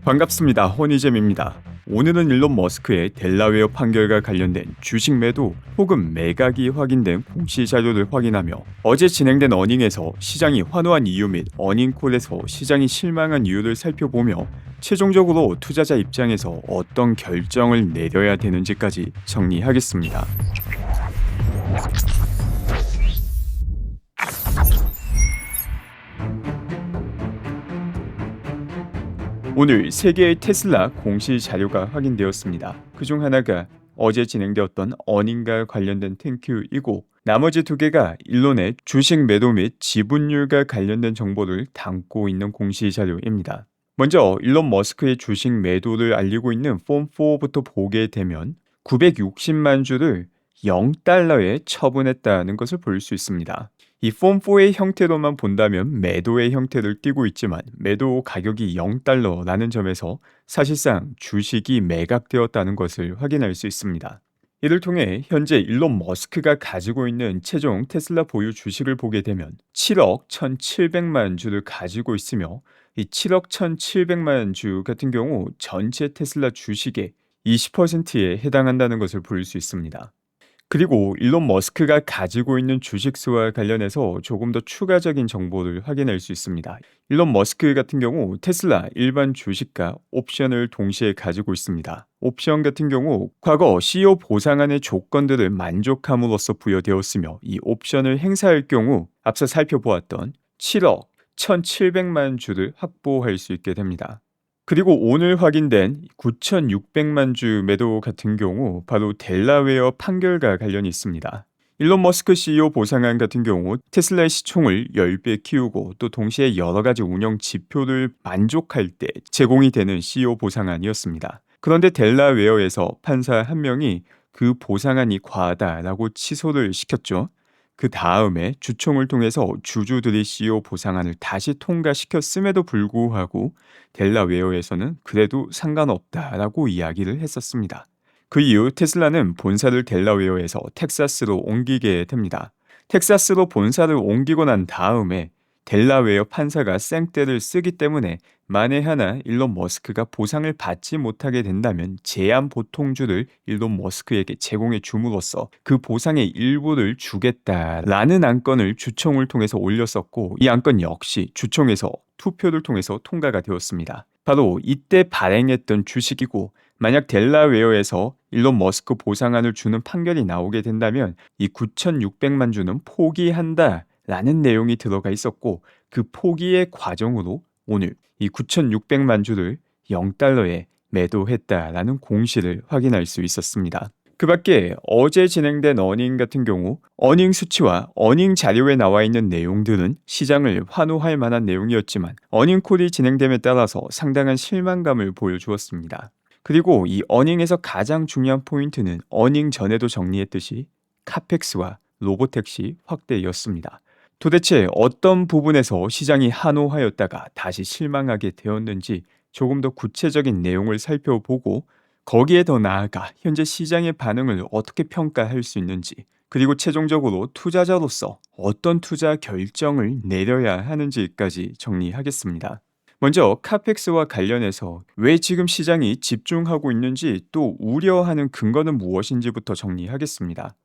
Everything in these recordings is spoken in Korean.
반갑습니다. 허니잼입니다. 오늘은 일론 머스크의 델라웨어 판결과 관련된 주식 매도 혹은 매각이 확인된 공시 자료를 확인하며 어제 진행된 어닝에서 시장이 환호한 이유 및 어닝콜에서 시장이 실망한 이유를 살펴보며 최종적으로 투자자 입장에서 어떤 결정을 내려야 되는지까지 정리하겠습니다. 오늘 3개의 테슬라 공시 자료가 확인되었습니다. 그중 하나가 어제 진행되었던 어닝과 관련된 탱큐이고 나머지 2개가 일론의 주식 매도 및 지분율과 관련된 정보를 담고 있는 공시 자료입니다. 먼저 일론 머스크의 주식 매도를 알리고 있는 폼4부터 보게 되면 960만 주를 0달러에 처분했다는 것을 볼 수 있습니다. 이 폼4의 형태로만 본다면 매도의 형태를 띠고 있지만 매도 가격이 0달러라는 점에서 사실상 주식이 매각되었다는 것을 확인할 수 있습니다. 이를 통해 현재 일론 머스크가 가지고 있는 최종 테슬라 보유 주식을 보게 되면 7억 1,700만 주를 가지고 있으며 이 7억 1,700만 주 같은 경우 전체 테슬라 주식의 20%에 해당한다는 것을 볼 수 있습니다. 그리고 일론 머스크가 가지고 있는 주식수와 관련해서 조금 더 추가적인 정보를 확인할 수 있습니다. 일론 머스크 같은 경우 테슬라 일반 주식과 옵션을 동시에 가지고 있습니다. 옵션 같은 경우 과거 CEO 보상안의 조건들을 만족함으로써 부여되었으며 이 옵션을 행사할 경우 앞서 살펴보았던 7억 1,700만 주를 확보할 수 있게 됩니다. 그리고 오늘 확인된 9,600만 주 매도 같은 경우 바로 델라웨어 판결과 관련이 있습니다. 일론 머스크 CEO 보상안 같은 경우 테슬라의 시총을 10배 키우고 또 동시에 여러 가지 운영 지표를 만족할 때 제공이 되는 CEO 보상안이었습니다. 그런데 델라웨어에서 판사 한 명이 그 보상안이 과하다라고 취소를 시켰죠. 그 다음에 주총을 통해서 주주들이 CEO 보상안을 다시 통과시켰음에도 불구하고 델라웨어에서는 그래도 상관없다라고 이야기를 했었습니다. 그 이후 테슬라는 본사를 델라웨어에서 텍사스로 옮기게 됩니다. 텍사스로 본사를 옮기고 난 다음에 델라웨어 판사가 생떼를 쓰기 때문에 만에 하나 일론 머스크가 보상을 받지 못하게 된다면 제한 보통주를 일론 머스크에게 제공해 줌으로써 그 보상의 일부를 주겠다라는 안건을 주총을 통해서 올렸었고 이 안건 역시 주총에서 투표를 통해서 통과가 되었습니다. 바로 이때 발행했던 주식이고 만약 델라웨어에서 일론 머스크 보상안을 주는 판결이 나오게 된다면 이 9,600만 주는 포기한다 라는 내용이 들어가 있었고 그 포기의 과정으로 오늘 이 9,600만 주를 0달러에 매도했다라는 공시를 확인할 수 있었습니다. 그 밖에 어제 진행된 어닝 같은 경우 어닝 수치와 어닝 자료에 나와 있는 내용들은 시장을 환호할 만한 내용이었지만 어닝콜이 진행됨에 따라서 상당한 실망감을 보여주었습니다. 그리고 이 어닝에서 가장 중요한 포인트는 어닝 전에도 정리했듯이 카펙스와 로보택시 확대였습니다. 도대체 어떤 부분에서 시장이 환호하였다가 다시 실망하게 되었는지 조금 더 구체적인 내용을 살펴보고 거기에 더 나아가 현재 시장의 반응을 어떻게 평가할 수 있는지 그리고 최종적으로 투자자로서 어떤 투자 결정을 내려야 하는지까지 정리하겠습니다. 먼저 카펙스와 관련해서 왜 지금 시장이 집중하고 있는지 또 우려하는 근거는 무엇인지부터 정리하겠습니다.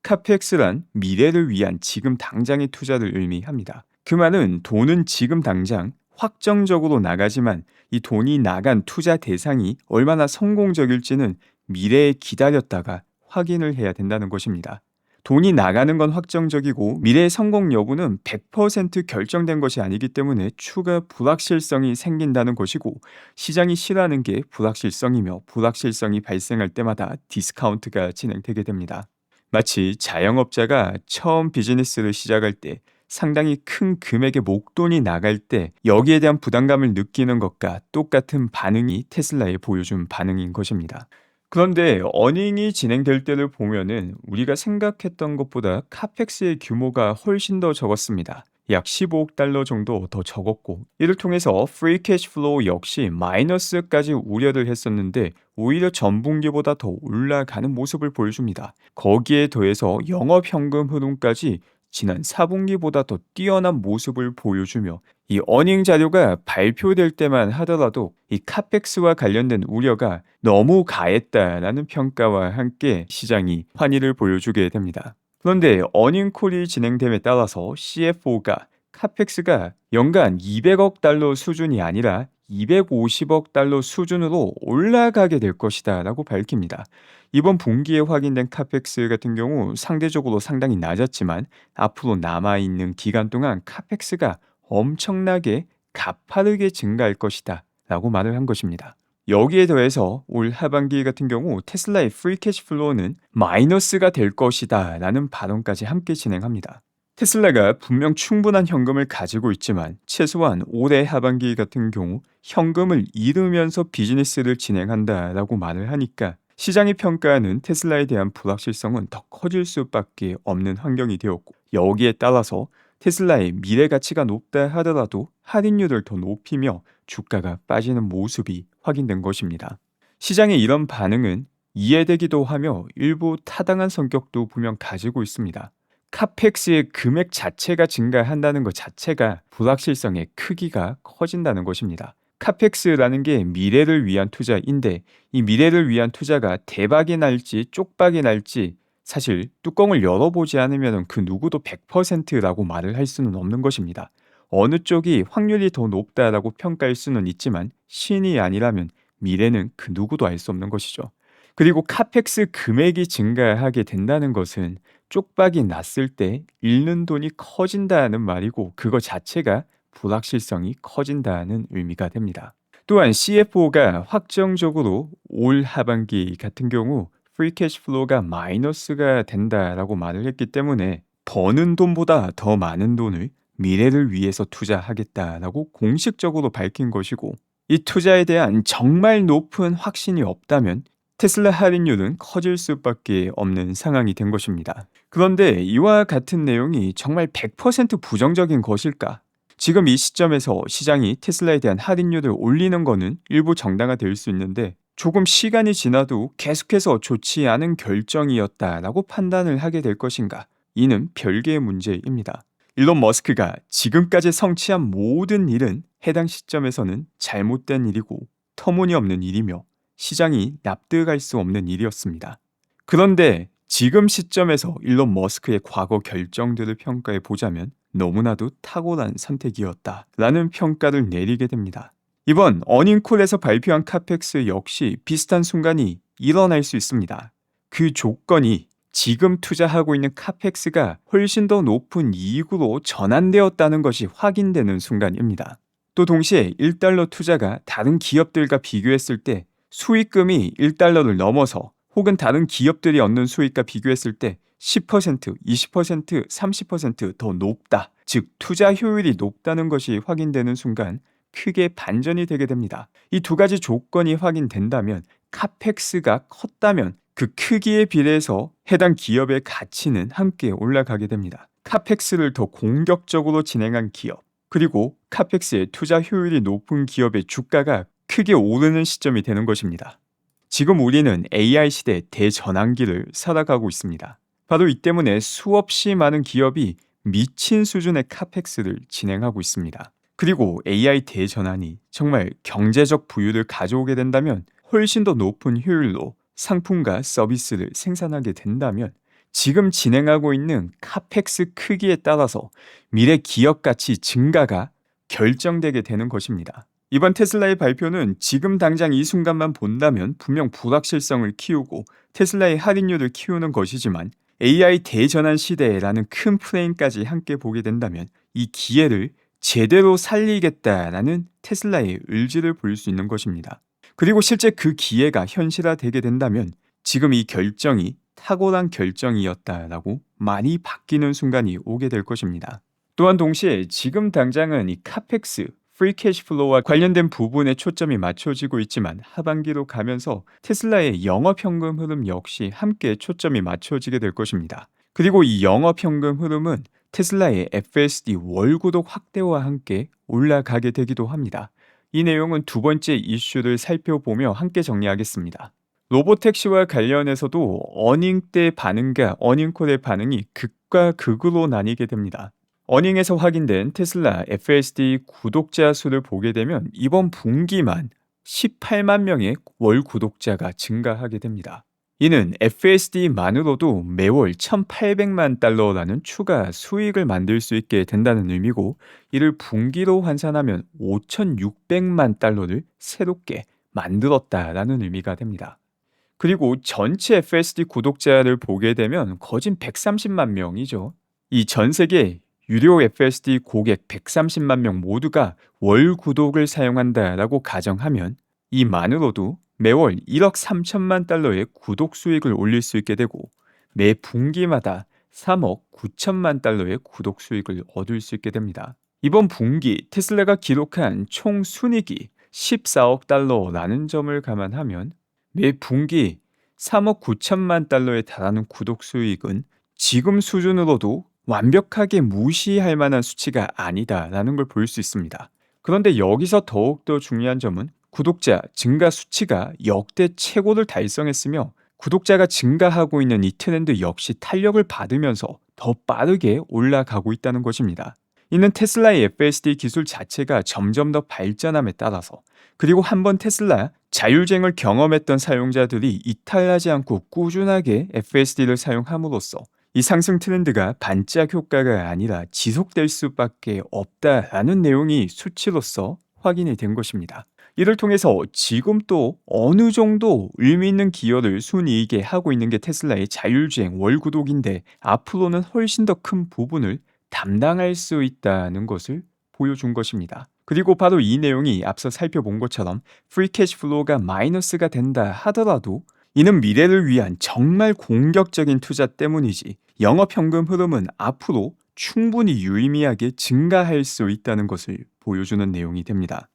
카펙스란 미래를 위한 지금 당장의 투자를 의미합니다. 그 말은 돈은 지금 당장 확정적으로 나가지만 이 돈이 나간 투자 대상이 얼마나 성공적일지는 미래에 기다렸다가 확인을 해야 된다는 것입니다. 돈이 나가는 건 확정적이고 미래의 성공 여부는 100% 결정된 것이 아니기 때문에 추가 불확실성이 생긴다는 것이고 시장이 싫어하는 게 불확실성이며 불확실성이 발생할 때마다 디스카운트가 진행되게 됩니다. 마치 자영업자가 처음 비즈니스를 시작할 때 상당히 큰 금액의 목돈이 나갈 때 여기에 대한 부담감을 느끼는 것과 똑같은 반응이 테슬라에 보여준 반응인 것입니다. 그런데 어닝이 진행될 때를 보면은 우리가 생각했던 것보다 카펙스의 규모가 훨씬 더 적었습니다. 약 15억 달러 정도 더 적었고 이를 통해서 프리 캐시 플로우 역시 마이너스까지 우려를 했었는데 오히려 전분기보다 더 올라가는 모습을 보여줍니다. 거기에 더해서 영업현금 흐름까지 지난 4분기보다 더 뛰어난 모습을 보여주며 이 어닝 자료가 발표될 때만 하더라도 이 카펙스와 관련된 우려가 너무 가했다라는 평가와 함께 시장이 환희를 보여주게 됩니다. 그런데 어닝콜이 진행됨에 따라서 CFO가 카펙스가 연간 200억 달러 수준이 아니라 250억 달러 수준으로 올라가게 될 것이다 라고 밝힙니다. 이번 분기에 확인된 카펙스 같은 경우 상대적으로 상당히 낮았지만 앞으로 남아있는 기간 동안 카펙스가 엄청나게 가파르게 증가할 것이다 라고 말을 한 것입니다. 여기에 더해서 올 하반기 같은 경우 테슬라의 프리 캐시플로우는 마이너스가 될 것이다 라는 발언까지 함께 진행합니다. 테슬라가 분명 충분한 현금을 가지고 있지만 최소한 올해 하반기 같은 경우 현금을 잃으면서 비즈니스를 진행한다라고 말을 하니까 시장이 평가하는 테슬라에 대한 불확실성은 더 커질 수밖에 없는 환경이 되었고, 여기에 따라서 테슬라의 미래 가치가 높다 하더라도 할인율을 더 높이며 주가가 빠지는 모습이 확인된 것입니다. 시장의 이런 반응은 이해되기도 하며 일부 타당한 성격도 분명 가지고 있습니다. 카펙스의 금액 자체가 증가한다는 것 자체가 불확실성의 크기가 커진다는 것입니다. 카펙스라는 게 미래를 위한 투자인데 이 미래를 위한 투자가 대박이 날지 쪽박이 날지 사실 뚜껑을 열어보지 않으면 그 누구도 100%라고 말을 할 수는 없는 것입니다. 어느 쪽이 확률이 더 높다라고 평가할 수는 있지만 신이 아니라면 미래는 그 누구도 알 수 없는 것이죠. 그리고 카펙스 금액이 증가하게 된다는 것은 쪽박이 났을 때 잃는 돈이 커진다는 말이고 그거 자체가 불확실성이 커진다는 의미가 됩니다. 또한 CFO가 확정적으로 올 하반기 같은 경우 프리 캐시플로우가 마이너스가 된다라고 말을 했기 때문에 버는 돈보다 더 많은 돈을 미래를 위해서 투자하겠다라고 공식적으로 밝힌 것이고, 이 투자에 대한 정말 높은 확신이 없다면 테슬라 할인율은 커질 수밖에 없는 상황이 된 것입니다. 그런데 이와 같은 내용이 정말 100% 부정적인 것일까? 지금 이 시점에서 시장이 테슬라에 대한 할인율을 올리는 것은 일부 정당화될 수 있는데 조금 시간이 지나도 계속해서 좋지 않은 결정이었다라고 판단을 하게 될 것인가? 이는 별개의 문제입니다. 일론 머스크가 지금까지 성취한 모든 일은 해당 시점에서는 잘못된 일이고 터무니없는 일이며 시장이 납득할 수 없는 일이었습니다. 그런데 지금 시점에서 일론 머스크의 과거 결정들을 평가해 보자면 너무나도 탁월한 선택이었다라는 평가를 내리게 됩니다. 이번 어닝콜에서 발표한 카펙스 역시 비슷한 순간이 일어날 수 있습니다. 그 조건이 지금 투자하고 있는 카펙스가 훨씬 더 높은 이익으로 전환되었다는 것이 확인되는 순간입니다. 또 동시에 1달러 투자가 다른 기업들과 비교했을 때 수익금이 1달러를 넘어서 혹은 다른 기업들이 얻는 수익과 비교했을 때 10%, 20%, 30%더 높다. 즉 투자 효율이 높다는 것이 확인되는 순간 크게 반전이 되게 됩니다. 이 두 가지 조건이 확인된다면 카펙스가 컸다면 그 크기에 비례해서 해당 기업의 가치는 함께 올라가게 됩니다. 카펙스를 더 공격적으로 진행한 기업, 그리고 카펙스의 투자 효율이 높은 기업의 주가가 크게 오르는 시점이 되는 것입니다. 지금 우리는 AI 시대 대전환기를 살아가고 있습니다. 바로 이 때문에 수없이 많은 기업이 미친 수준의 카펙스를 진행하고 있습니다. 그리고 AI 대전환이 정말 경제적 부유를 가져오게 된다면 훨씬 더 높은 효율로 상품과 서비스를 생산하게 된다면 지금 진행하고 있는 카펙스 크기에 따라서 미래 기업 가치 증가가 결정되게 되는 것입니다. 이번 테슬라의 발표는 지금 당장 이 순간만 본다면 분명 불확실성을 키우고 테슬라의 할인율을 키우는 것이지만 AI 대전환 시대라는 큰 프레임까지 함께 보게 된다면 이 기회를 제대로 살리겠다라는 테슬라의 의지를 볼 수 있는 것입니다. 그리고 실제 그 기회가 현실화되게 된다면 지금 이 결정이 탁월한 결정이었다라고 많이 바뀌는 순간이 오게 될 것입니다. 또한 동시에 지금 당장은 이 카펙스, 프리 캐시플로우와 관련된 부분에 초점이 맞춰지고 있지만 하반기로 가면서 테슬라의 영업현금 흐름 역시 함께 초점이 맞춰지게 될 것입니다. 그리고 이 영업현금 흐름은 테슬라의 FSD 월구독 확대와 함께 올라가게 되기도 합니다. 이 내용은 두 번째 이슈를 살펴보며 함께 정리하겠습니다. 로보택시와 관련해서도 어닝 때 반응과 어닝콜의 반응이 극과 극으로 나뉘게 됩니다. 어닝에서 확인된 테슬라 FSD 구독자 수를 보게 되면 이번 분기만 18만 명의 월 구독자가 증가하게 됩니다. 이는 FSD만으로도 매월 1,800만 달러라는 추가 수익을 만들 수 있게 된다는 의미고, 이를 분기로 환산하면 5,600만 달러를 새롭게 만들었다라는 의미가 됩니다. 그리고 전체 FSD 구독자를 보게 되면 거진 130만 명이죠. 이 전 세계 유료 FSD 고객 130만 명 모두가 월 구독을 사용한다라고 가정하면 이만으로도 매월 1억 3천만 달러의 구독 수익을 올릴 수 있게 되고, 매 분기마다 3억 9천만 달러의 구독 수익을 얻을 수 있게 됩니다. 이번 분기 테슬라가 기록한 총 순이익이 14억 달러라는 점을 감안하면 매 분기 3억 9천만 달러에 달하는 구독 수익은 지금 수준으로도 완벽하게 무시할 만한 수치가 아니다라는 걸 볼 수 있습니다. 그런데 여기서 더욱더 중요한 점은 구독자 증가 수치가 역대 최고를 달성했으며, 구독자가 증가하고 있는 이 트렌드 역시 탄력을 받으면서 더 빠르게 올라가고 있다는 것입니다. 이는 테슬라의 FSD 기술 자체가 점점 더 발전함에 따라서, 그리고 한번 테슬라 자율주행을 경험했던 사용자들이 이탈하지 않고 꾸준하게 FSD를 사용함으로써 이 상승 트렌드가 반짝 효과가 아니라 지속될 수밖에 없다라는 내용이 수치로서 확인이 된 것입니다. 이를 통해서 지금 또 어느 정도 의미 있는 기여를 순이익에 하고 있는 게 테슬라의 자율주행 월구독인데, 앞으로는 훨씬 더 큰 부분을 담당할 수 있다는 것을 보여준 것입니다. 그리고 바로 이 내용이 앞서 살펴본 것처럼 프리 캐시 플로우가 마이너스가 된다 하더라도 이는 미래를 위한 정말 공격적인 투자 때문이지, 영업현금 흐름은 앞으로 충분히 유의미하게 증가할 수 있다는 것을 보여주는 내용이 됩니다.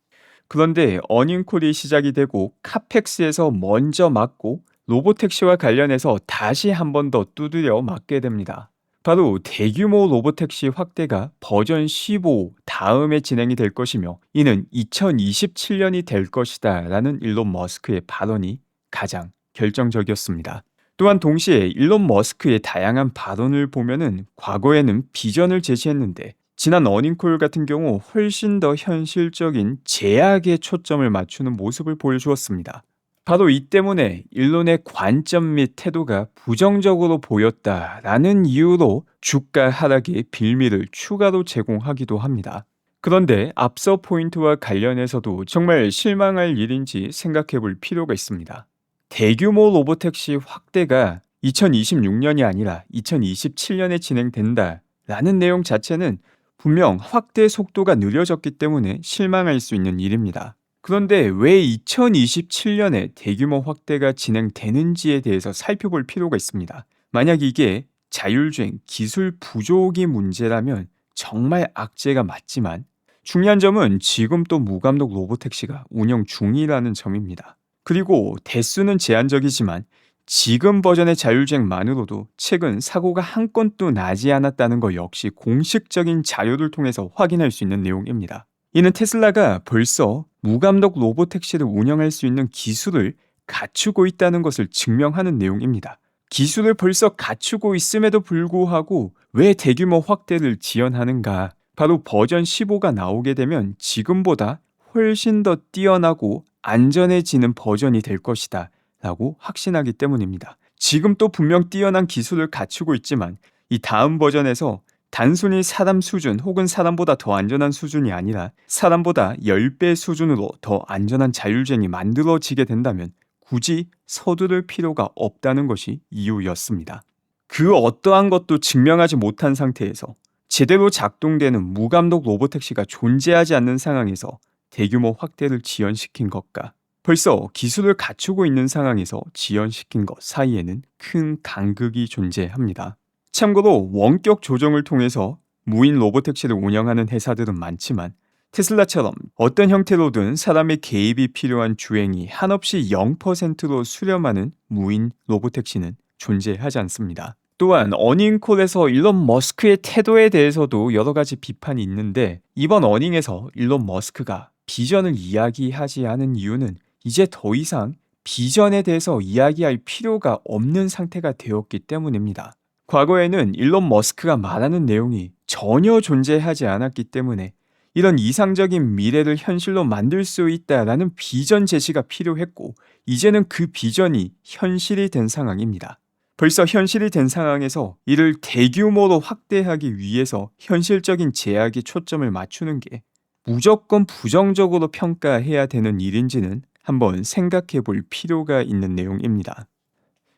그런데 어닝콜이 시작이 되고 카펙스에서 먼저 맞고 로보택시와 관련해서 다시 한 번 더 두드려 맞게 됩니다. 바로 대규모 로보택시 확대가 버전 15 다음에 진행이 될 것이며, 이는 2027년이 될 것이다 라는 일론 머스크의 발언이 가장 결정적이었습니다. 또한 동시에 일론 머스크의 다양한 발언을 보면은 과거에는 비전을 제시했는데 지난 어닝콜 같은 경우 훨씬 더 현실적인 제약에 초점을 맞추는 모습을 보여주었습니다. 바로 이 때문에 일론의 관점 및 태도가 부정적으로 보였다라는 이유로 주가 하락의 빌미를 추가로 제공하기도 합니다. 그런데 앞서 포인트와 관련해서도 정말 실망할 일인지 생각해 볼 필요가 있습니다. 대규모 로보택시 확대가 2026년이 아니라 2027년에 진행된다라는 내용 자체는 분명 확대 속도가 느려졌기 때문에 실망할 수 있는 일입니다. 그런데 왜 2027년에 대규모 확대가 진행되는지에 대해서 살펴볼 필요가 있습니다. 만약 이게 자율주행 기술 부족이 문제라면 정말 악재가 맞지만, 중요한 점은 지금 또 무감독 로보택시가 운영 중이라는 점입니다. 그리고 대수는 제한적이지만 지금 버전의 자율주행만으로도 최근 사고가 한 건도 나지 않았다는 것 역시 공식적인 자료를 통해서 확인할 수 있는 내용입니다. 이는 테슬라가 벌써 무감독 로보택시를 운영할 수 있는 기술을 갖추고 있다는 것을 증명하는 내용입니다. 기술을 벌써 갖추고 있음에도 불구하고 왜 대규모 확대를 지연하는가? 바로 버전 15가 나오게 되면 지금보다 훨씬 더 뛰어나고 안전해지는 버전이 될 것이다 라고 확신하기 때문입니다. 지금 또 분명 뛰어난 기술을 갖추고 있지만 이 다음 버전에서 단순히 사람 수준 혹은 사람보다 더 안전한 수준이 아니라 사람보다 10배 수준으로 더 안전한 자율주행이 만들어지게 된다면 굳이 서두를 필요가 없다는 것이 이유였습니다. 그 어떠한 것도 증명하지 못한 상태에서 제대로 작동되는 무감독 로보택시가 존재하지 않는 상황에서 대규모 확대를 지연시킨 것과 벌써 기술을 갖추고 있는 상황에서 지연시킨 것 사이에는 큰 간극이 존재합니다. 참고로 원격 조정을 통해서 무인 로보택시를 운영하는 회사들은 많지만 테슬라처럼 어떤 형태로든 사람의 개입이 필요한 주행이 한없이 0%로 수렴하는 무인 로보택시는 존재하지 않습니다. 또한 어닝콜에서 일론 머스크의 태도에 대해서도 여러 가지 비판이 있는데, 이번 어닝에서 일론 머스크가 비전을 이야기하지 않은 이유는 이제 더 이상 비전에 대해서 이야기할 필요가 없는 상태가 되었기 때문입니다. 과거에는 일론 머스크가 말하는 내용이 전혀 존재하지 않았기 때문에 이런 이상적인 미래를 현실로 만들 수 있다라는 비전 제시가 필요했고, 이제는 그 비전이 현실이 된 상황입니다. 벌써 현실이 된 상황에서 이를 대규모로 확대하기 위해서 현실적인 제약에 초점을 맞추는 게 무조건 부정적으로 평가해야 되는 일인지는 한번 생각해 볼 필요가 있는 내용입니다.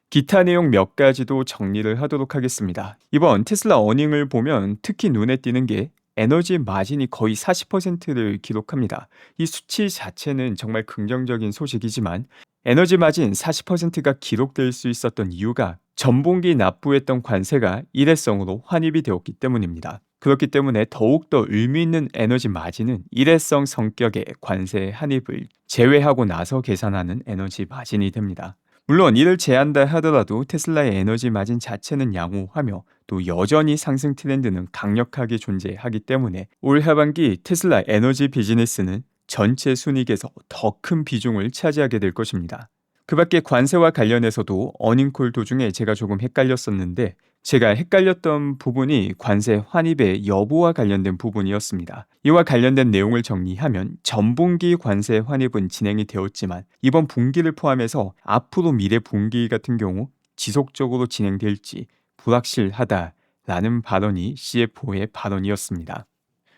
기타 내용 몇 가지도 정리를 하도록 하겠습니다. 이번 테슬라 어닝을 보면 특히 눈에 띄는 게 에너지 마진이 거의 40%를 기록합니다. 이 수치 자체는 정말 긍정적인 소식이지만 에너지 마진 40%가 기록될 수 있었던 이유가 전분기 납부했던 관세가 일회성으로 환입이 되었기 때문입니다. 그렇기 때문에 더욱더 의미 있는 에너지 마진은 일회성 성격의 관세 환입을 제외하고 나서 계산하는 에너지 마진이 됩니다. 물론 이를 제한다 하더라도 테슬라의 에너지 마진 자체는 양호하며 또 여전히 상승 트렌드는 강력하게 존재하기 때문에 올 하반기 테슬라 에너지 비즈니스는 전체 순이익에서 더 큰 비중을 차지하게 될 것입니다. 그 밖에 관세와 관련해서도 어닝콜 도중에 제가 조금 헷갈렸었는데, 제가 헷갈렸던 부분이 관세 환입의 여부와 관련된 부분이었습니다. 이와 관련된 내용을 정리하면 전분기 관세 환입은 진행이 되었지만 이번 분기를 포함해서 앞으로 미래 분기 같은 경우 지속적으로 진행될지 불확실하다라는 발언이 CFO의 발언이었습니다.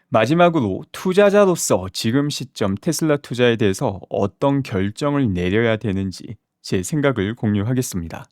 마지막으로 투자자로서 지금 시점 테슬라 투자에 대해서 어떤 결정을 내려야 되는지 제 생각을 공유하겠습니다.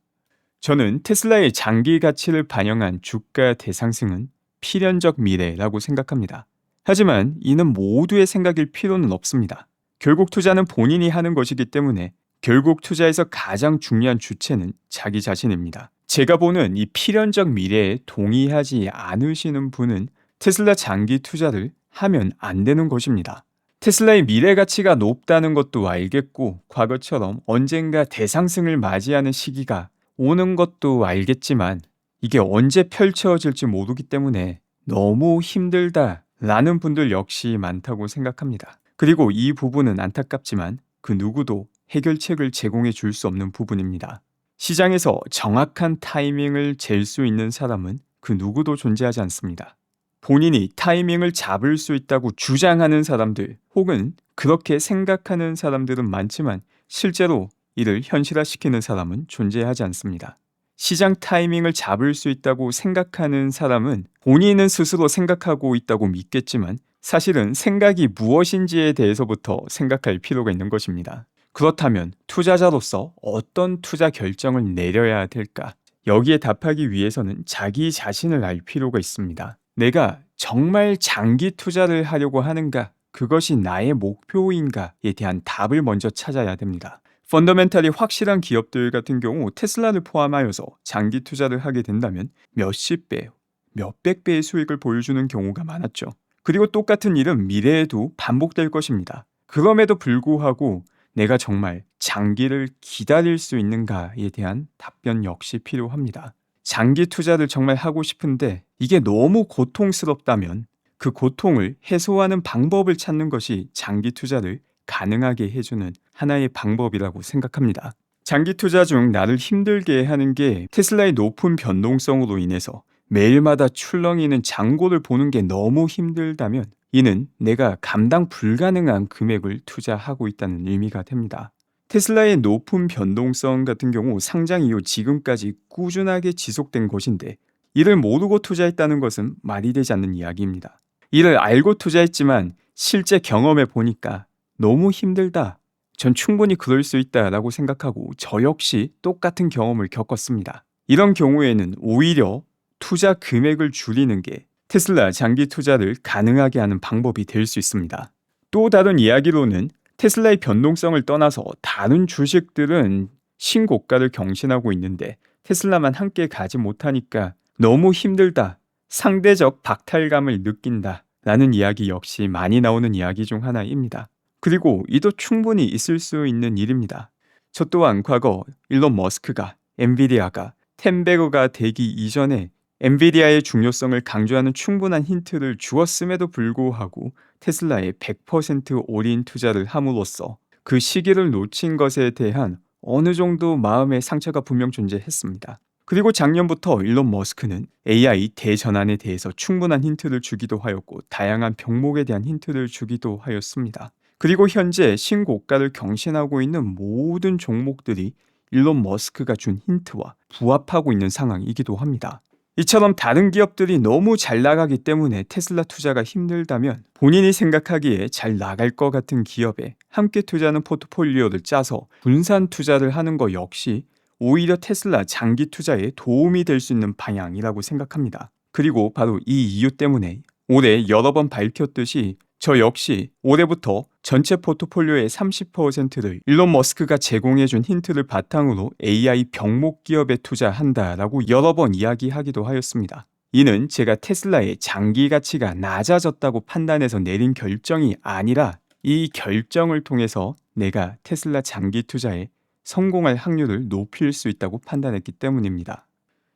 저는 테슬라의 장기 가치를 반영한 주가 대상승은 필연적 미래라고 생각합니다. 하지만 이는 모두의 생각일 필요는 없습니다. 결국 투자는 본인이 하는 것이기 때문에 결국 투자에서 가장 중요한 주체는 자기 자신입니다. 제가 보는 이 필연적 미래에 동의하지 않으시는 분은 테슬라 장기 투자를 하면 안 되는 것입니다. 테슬라의 미래 가치가 높다는 것도 알겠고, 과거처럼 언젠가 대상승을 맞이하는 시기가 오는 것도 알겠지만 이게 언제 펼쳐질지 모르기 때문에 너무 힘들다라는 분들 역시 많다고 생각합니다. 그리고 이 부분은 안타깝지만 그 누구도 해결책을 제공해 줄 수 없는 부분입니다. 시장에서 정확한 타이밍을 잴 수 있는 사람은 그 누구도 존재하지 않습니다. 본인이 타이밍을 잡을 수 있다고 주장하는 사람들 혹은 그렇게 생각하는 사람들은 많지만 실제로 이를 현실화시키는 사람은 존재하지 않습니다. 시장 타이밍을 잡을 수 있다고 생각하는 사람은 본인은 스스로 생각하고 있다고 믿겠지만 사실은 생각이 무엇인지에 대해서부터 생각할 필요가 있는 것입니다. 그렇다면 투자자로서 어떤 투자 결정을 내려야 될까? 여기에 답하기 위해서는 자기 자신을 알 필요가 있습니다. 내가 정말 장기 투자를 하려고 하는가? 그것이 나의 목표인가에 대한 답을 먼저 찾아야 됩니다. 펀더멘탈이 확실한 기업들 같은 경우 테슬라를 포함하여서 장기 투자를 하게 된다면 몇십 배, 몇백 배의 수익을 보여주는 경우가 많았죠. 그리고 똑같은 일은 미래에도 반복될 것입니다. 그럼에도 불구하고 내가 정말 장기를 기다릴 수 있는가에 대한 답변 역시 필요합니다. 장기 투자를 정말 하고 싶은데 이게 너무 고통스럽다면 그 고통을 해소하는 방법을 찾는 것이 장기 투자를 가능하게 해주는 하나의 방법이라고 생각합니다. 장기 투자 중 나를 힘들게 하는 게 테슬라의 높은 변동성으로 인해서 매일마다 출렁이는 잔고를 보는 게 너무 힘들다면 이는 내가 감당 불가능한 금액을 투자하고 있다는 의미가 됩니다. 테슬라의 높은 변동성 같은 경우 상장 이후 지금까지 꾸준하게 지속된 것인데 이를 모르고 투자했다는 것은 말이 되지 않는 이야기입니다. 이를 알고 투자했지만 실제 경험해 보니까 너무 힘들다. 전 충분히 그럴 수 있다라고 생각하고 저 역시 똑같은 경험을 겪었습니다. 이런 경우에는 오히려 투자 금액을 줄이는 게 테슬라 장기 투자를 가능하게 하는 방법이 될 수 있습니다. 또 다른 이야기로는 테슬라의 변동성을 떠나서 다른 주식들은 신고가를 경신하고 있는데 테슬라만 함께 가지 못하니까 너무 힘들다, 상대적 박탈감을 느낀다 라는 이야기 역시 많이 나오는 이야기 중 하나입니다. 그리고 이도 충분히 있을 수 있는 일입니다. 저 또한 과거 일론 머스크가 엔비디아가 10배가 되기 이전에 엔비디아의 중요성을 강조하는 충분한 힌트를 주었음에도 불구하고 테슬라에 100% 올인 투자를 함으로써 그 시기를 놓친 것에 대한 어느 정도 마음의 상처가 분명 존재했습니다. 그리고 작년부터 일론 머스크는 AI 대전환에 대해서 충분한 힌트를 주기도 하였고 다양한 병목에 대한 힌트를 주기도 하였습니다. 그리고 현재 신고가를 경신하고 있는 모든 종목들이 일론 머스크가 준 힌트와 부합하고 있는 상황이기도 합니다. 이처럼 다른 기업들이 너무 잘 나가기 때문에 테슬라 투자가 힘들다면 본인이 생각하기에 잘 나갈 것 같은 기업에 함께 투자하는 포트폴리오를 짜서 분산 투자를 하는 것 역시 오히려 테슬라 장기 투자에 도움이 될 수 있는 방향이라고 생각합니다. 그리고 바로 이 이유 때문에 올해 여러 번 밝혔듯이 저 역시 올해부터 전체 포트폴리오의 30%를 일론 머스크가 제공해준 힌트를 바탕으로 AI 병목 기업에 투자한다라고 여러 번 이야기하기도 하였습니다. 이는 제가 테슬라의 장기 가치가 낮아졌다고 판단해서 내린 결정이 아니라 이 결정을 통해서 내가 테슬라 장기 투자에 성공할 확률을 높일 수 있다고 판단했기 때문입니다.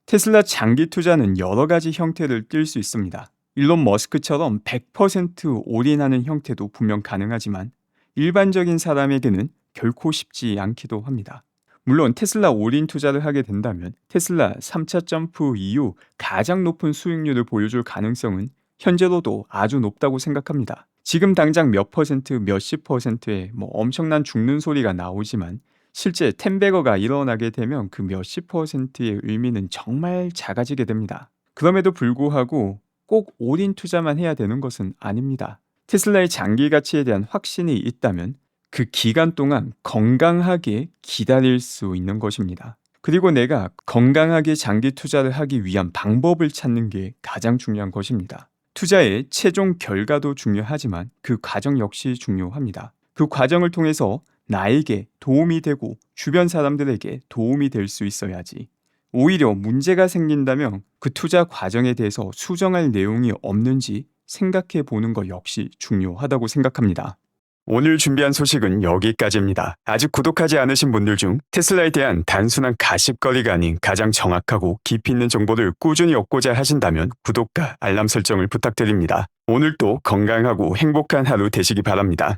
테슬라 장기 투자는 여러 가지 형태를 띨 수 있습니다. 일론 머스크처럼 100% 올인하는 형태도 분명 가능하지만 일반적인 사람에게는 결코 쉽지 않기도 합니다. 물론 테슬라 올인 투자를 하게 된다면 테슬라 3차 점프 이후 가장 높은 수익률을 보여줄 가능성은 현재로도 아주 높다고 생각합니다. 지금 당장 몇 퍼센트, 몇십 퍼센트의 엄청난 죽는 소리가 나오지만 실제 텐베거가 일어나게 되면 그 몇십 퍼센트의 의미는 정말 작아지게 됩니다. 그럼에도 불구하고 꼭 올인 투자만 해야 되는 것은 아닙니다. 테슬라의 장기 가치에 대한 확신이 있다면 그 기간 동안 건강하게 기다릴 수 있는 것입니다. 그리고 내가 건강하게 장기 투자를 하기 위한 방법을 찾는 게 가장 중요한 것입니다. 투자의 최종 결과도 중요하지만 그 과정 역시 중요합니다. 그 과정을 통해서 나에게 도움이 되고 주변 사람들에게 도움이 될 수 있어야지. 오히려 문제가 생긴다면 그 투자 과정에 대해서 수정할 내용이 없는지 생각해 보는 것 역시 중요하다고 생각합니다. 오늘 준비한 소식은 여기까지입니다. 아직 구독하지 않으신 분들 중 테슬라에 대한 단순한 가십거리가 아닌 가장 정확하고 깊이 있는 정보를 꾸준히 얻고자 하신다면 구독과 알람 설정을 부탁드립니다. 오늘도 건강하고 행복한 하루 되시기 바랍니다.